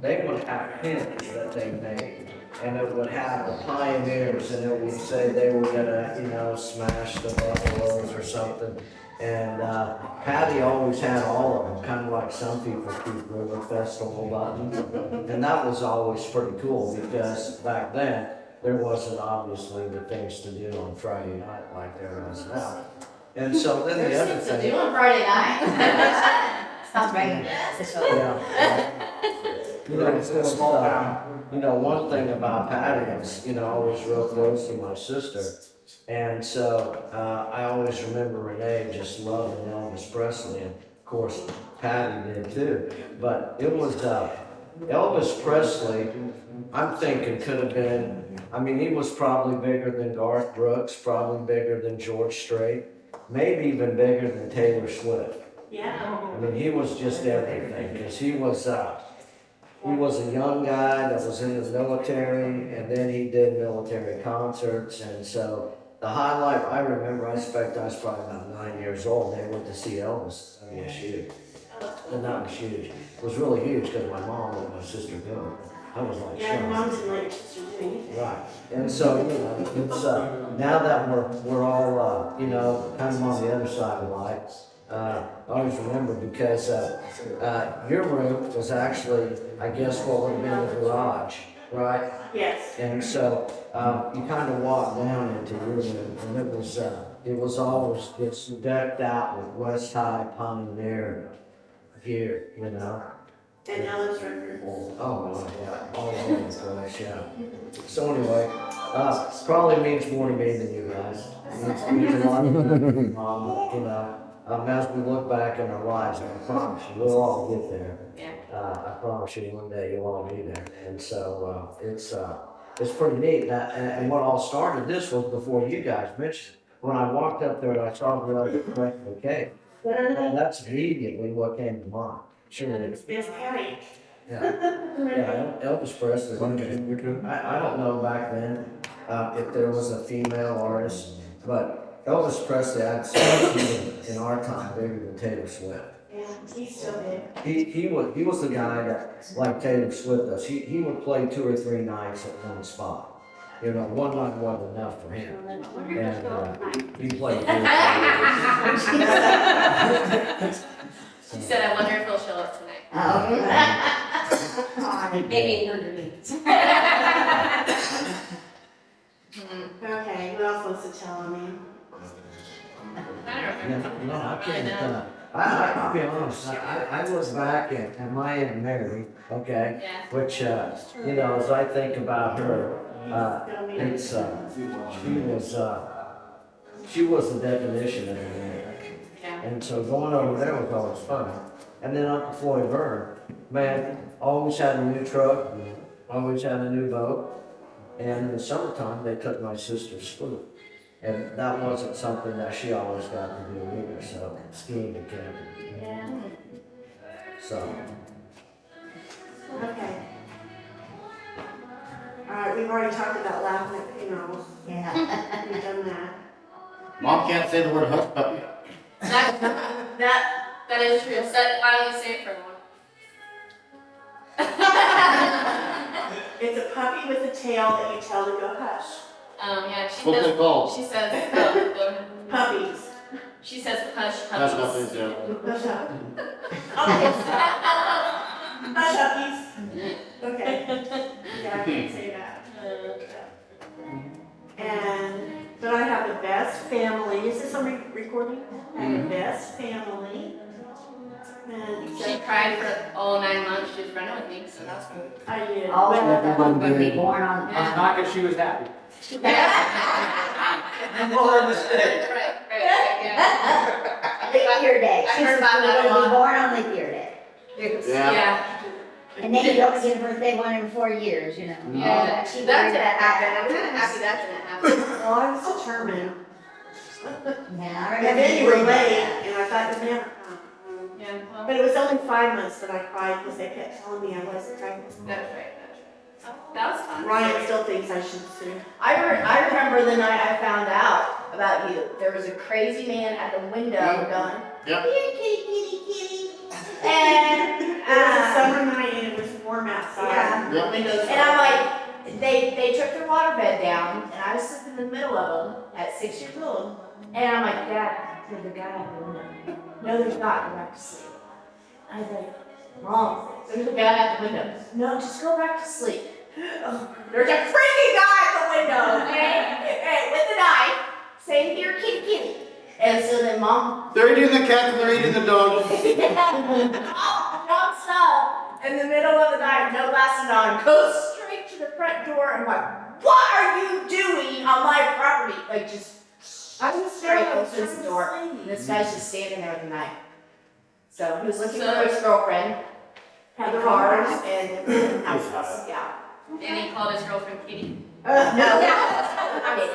they would have pins that they made. And it would have the pioneers, and it would say they were gonna, smash the buffaloes or something. And Patty always had all of them, kind of like some people keep River Festival buttons. And that was always pretty cool because back then, there wasn't obviously the things to do on Friday night like there is now. And so then the other There's things to thing. do on Friday night. Sounds right. Yeah. It's a small town. One thing about Patty is, I was real close to my sister. And so, I always remember Renee just loving Elvis Presley, and of course, Patty did too. But it was, Elvis Presley, I'm thinking could have been, he was probably bigger than Garth Brooks, probably bigger than George Strait, maybe even bigger than Taylor Swift. Yeah. He was just everything, because he was a young guy that was in the military, and then he did military concerts, and so the highlight, I remember, I expect I was probably about 9 years old, they went to see Elvis. It was huge. Not huge. It was really huge, because my mom and my sister did it. I was like, Yeah, sure. moms and like sisters do anything. Right, and so, it's, now that we're all, kind of on the other side of life, I always remember because, your room was actually, I guess, what would have been the garage, right? Yes. And so, you kind of walk down into your room, and it was always, it's decked out with West High Pioneer gear, And Ellis records. Oh, yeah, all over the place, yeah. So anyway, probably means more to me than you guys. It means a lot to me, as we look back in our lives, and I promise you, we'll all get there. Yeah. I promise you, one day you'll all be there. And so, it's pretty neat. And what all started this was before you guys mentioned it. When I walked up there and I saw the Breakfast Cake, and that's immediately what came to mind. Sure it is. Miss Patty. Yeah, Elvis Presley. I don't know back then if there was a female artist, but Elvis Presley, I'd say in our time bigger than Taylor Swift. Yeah, he's still big. He was the guy that, like Taylor Swift does, he would play 2 or 3 nights at one spot. One night wasn't enough for him. And he played 2 or 3. She said, I wonder if he'll show up tonight. Maybe underneath. Okay, who else wants to tell me? I don't remember. No, I can't. I'll be honest. I was back at my Aunt Mary, okay? Yeah. Which, as I think about her, it's, she was the definition of a man. Yeah. And so going over there was always fun. And then Uncle Floyd Byrne, man, always had a new truck, always had a new boat. And in the summertime, they took my sister's school. And that wasn't something that she always got to do either, so skiing and camping. Yeah. So, Okay. All right, we've already talked about laughing at funerals. Yeah. We've done that. Mom can't say the word hush puppy. That is true. I only say it for one. It's a puppy with a tail that you tell to go hush. Yeah, she What's says, it called? she says, go ahead. Puppies. She says, hush, Hush puppies. puppies, yeah. Hush up. Hush puppies. Okay. Yeah, I can say that. But I have the best family. Is this on recording? I have the best family. And She cried for all 9 months. She was running with me, so that's good. I did. All But- of them would be born on. Yeah. Not because she was happy. Right, yeah. The year day. I She's heard about that a gonna be lot. born on the year day. Yeah. Yeah. And then you don't get a birthday one in 4 years, Yeah, She that worried didn't about happen. that. I'm kind of happy that didn't happen. Well, I was determined. Yeah, I And remember then you were doing late, that. and I thought it would never come. Yeah, well, But it was only 5 months that I cried because they kept telling me I wasn't pregnant. that's right. That was fun. Ryan still thinks I should sue. I remember the night I found out about you. There was a crazy man at the window going, Yep. kitty, kitty, kitty, kitty. And It was a summer night and it was warm outside, Yeah. the windows. And I'm like, they took their waterbed down, and I was sitting in the middle of them at 6 years old. And I'm like, Dad, there's a guy out the window. No, there's not. Go back to sleep. I was like, Mom, there's a guy out the window. No, just go back to sleep. There's a freaking guy at the window, okay? With a knife, saying, here, kitty, kitty. And so then Mom, They're eating the cats and they're eating the dog. nonstop, in the middle of the night, no glasses on, goes straight to the front door. I'm like, what are you doing on my property? Like, just I was straight trying opens the door. to And sleep. this guy's just standing there with a knife. So he was looking for his girlfriend, had the The cars, cars. and house, yeah. And he called his girlfriend Kitty. No, I mean,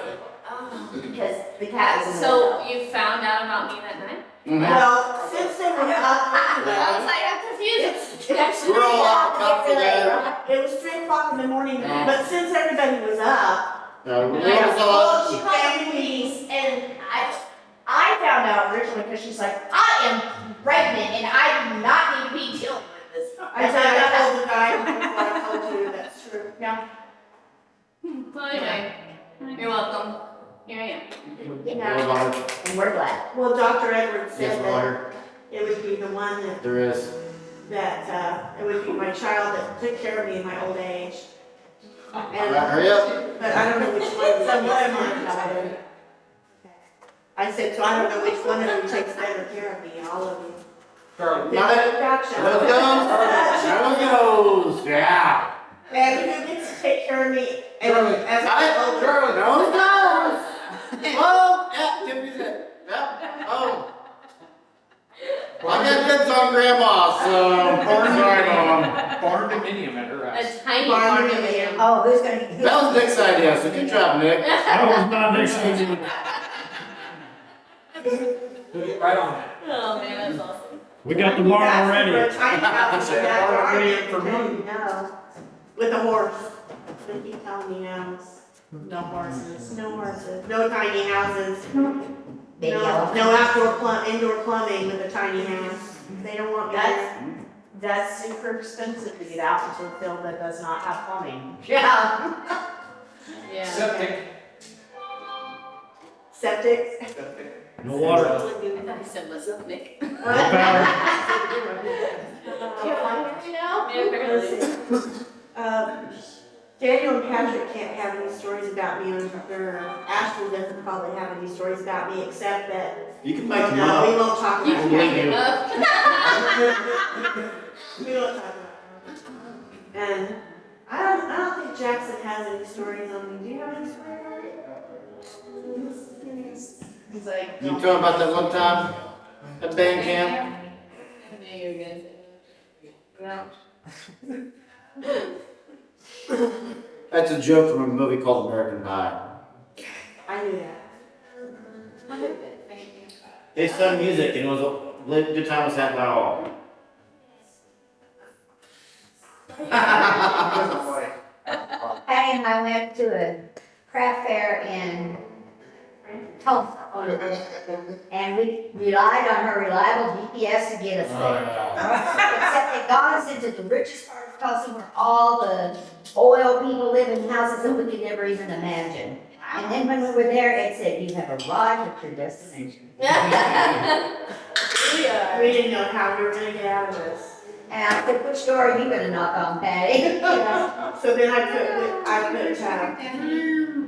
because the cat was in the So you found out about me that night? Mhm. Well, since they were I was up, like, I'm confused. We're all out coffee there. it was 3 o'clock in the morning, Yeah. but since everybody was up, We Well, all she saw. called the police, and I found out originally because she's like, I am pregnant and I do not need to be dealing with this. I said I told the guy before I told you, that's true. Yeah. Well, anyway, you're welcome. Here I am. Yeah. And we're glad. Well, Dr. Edwards Yes, said that lawyer. it would be the one There is. that it would be my child that took care of me in my old age. And, Hurry up. but I don't know which one, some of mine died. I said, so I don't know which one of you takes better care of me, all of you. Charlie. Gotcha. Let's go. There goes. Yeah. And who gets to take care of me? And Charlie. as Got I it? get older. Charlie. Nose goes. Oh, yeah, Tiffany's it. Yep. Oh. I got kids on grandma, so. Sorry, Mom. Barn dominium at her A house. tiny Barn barn. Oh, who's gonna? That was Nick's idea, so good job, Nick. That was not next to Right on it. Oh man, that's awesome. We got the barn Asking for already. a tiny house in that Barn barn, ready for me. no. With a horse. They keep telling me no. No horses. No horses, no tiny houses, Baby no elephant. indoor plumbing with a tiny house. They don't want me there. That's super expensive to get out into a field that does not have plumbing. Yeah. Yeah. Septic. Septic. No water. I thought he said what's up, Nick. No power. Yeah, apparently. Daniel and Patrick can't have any stories about me on their, Ashley doesn't probably have any stories about me except that, You can oh make them no, we up. won't talk You about can believe make you. it up. We won't talk about it. And I don't think Jackson has any stories on me. Do you have any stories on me? He's like, You talking about that one time at band camp? I knew you were gonna say that. That's a joke from a movie called American Pie. I knew that. Thank you. They sung music and it was a good time was had by all. Patty and I went to a craft fair in Tulsa. And we relied on her reliable GPS to get us there. Except they got us into the richest part of Tulsa where all the oil people live in houses that we could never even imagine. And then when we were there, it said, you have arrived at your destination. We didn't know how we were gonna get out of this. And I said, which door are you gonna knock on, Patty? So then I put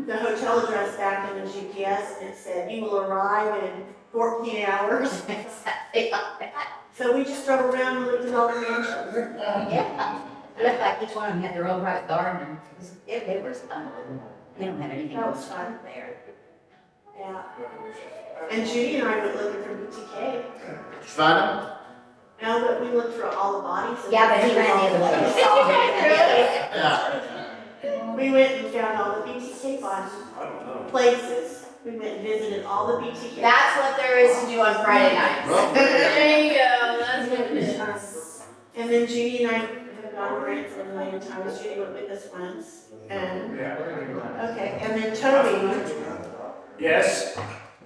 the hotel address back in the GPS and it said, you will arrive in 14 hours. So we just drove around and looked at all the mansions. Yeah. It looked like each one of them had their own private garden. It was fun. They don't have anything That was else fun. there. Yeah. And Judy and I went looking for BTK. Did you find them? No, but we looked for all the bodies. and- Yeah, but he ran the other way. He saw him and the other way. Yeah. We went and found all the BTK bodies, places. We went and visited all the BTK. that's what there is to do on Friday nights. Well, There you go. That's what it is. And then Judy and I have gone to Ransom a million times. Judy went with us once. And, okay, and then Toby, Yes.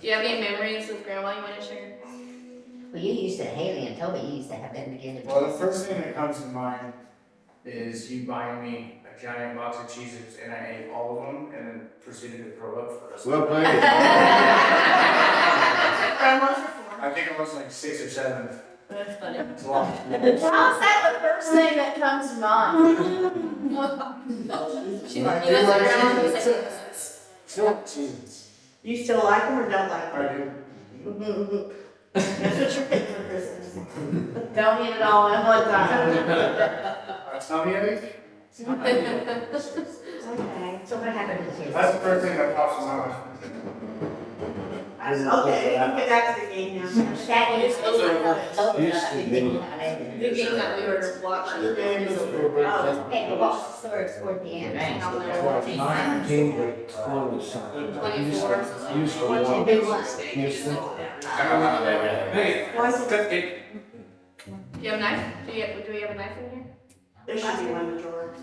Do you have any memories with grandma you want to share? Well, you used to, Haley and Toby used to have that beginning. Well, the first thing that comes to mind is you buying me a giant box of Cheez-Its and I ate all of them and then proceeded to throw up for the rest of Well the played. Grandma's reform. I think it was like 6 or 7. That's funny. It's a lot. How's that the first thing that comes to mind? She loves her grandma. She's like, Still cheese. You still like them or don't like I them? do. That's what you're picking for Christmas. Don't eat it all at one time. That's not me, I think. Okay. So what happened to the That's the first thing that pops in my mind. Okay, we can get back to the game now. That is over. Used to be. the game that we were watching. Your game is over. Hey, we watched the story toward the end. Nineteen, but close. Used to And walk. who won? Houston. Hey, Why is it- cupcake. Do you have a knife? Do we have a knife in here? There should be one in the drawer.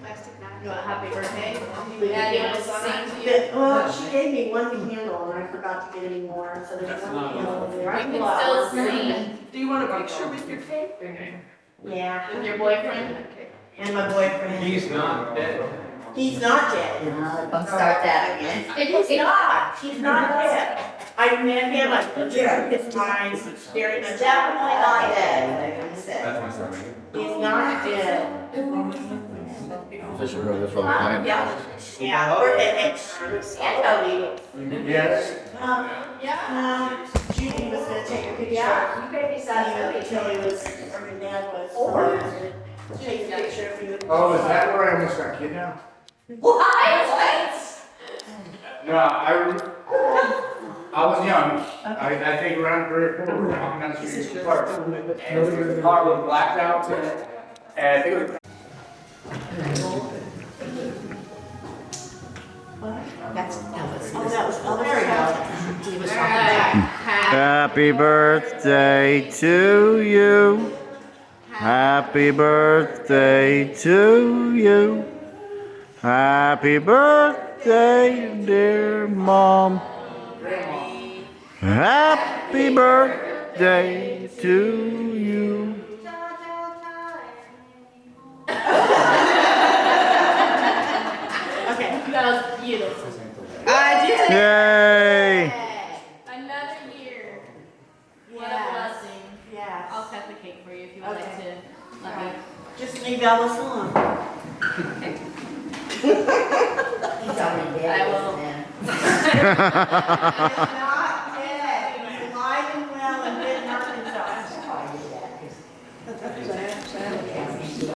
Plastic knife. You want happy birthday? Yeah, do you want to sing to you? Well, she gave me one candle and I forgot to get any more, so there's one candle in You there. can still sing Do you want a picture with your cake? Yeah, with your boyfriend. and my boyfriend. He's not dead. He's not dead. No, don't start that again. He's not. He's not dead. I met him, I looked at his eyes, staring at Definitely not dead, like I said. He's not dead. Official brother from behind. Yeah, we're at Cody. Yes. Yeah. Judy was gonna take a picture. Yeah, you could decide Until he was, or my dad was. Take a picture of you. Oh, is that where I almost got kidnapped? What? No, I was young. I think around 3 or 4, we were walking down the street in the park. And the car was blacked out. And I think it was Oh, that was, oh, there we go. Happy birthday to you. Happy birthday to you. Happy birthday, dear Mom. Happy birthday to you. Okay. That was beautiful. Yay! Another year. What a Yeah. blessing. Yeah. I'll cut the cake for you if you would like Okay. to let me. Just leave Alice alone. He's already dead. I will. isn't he?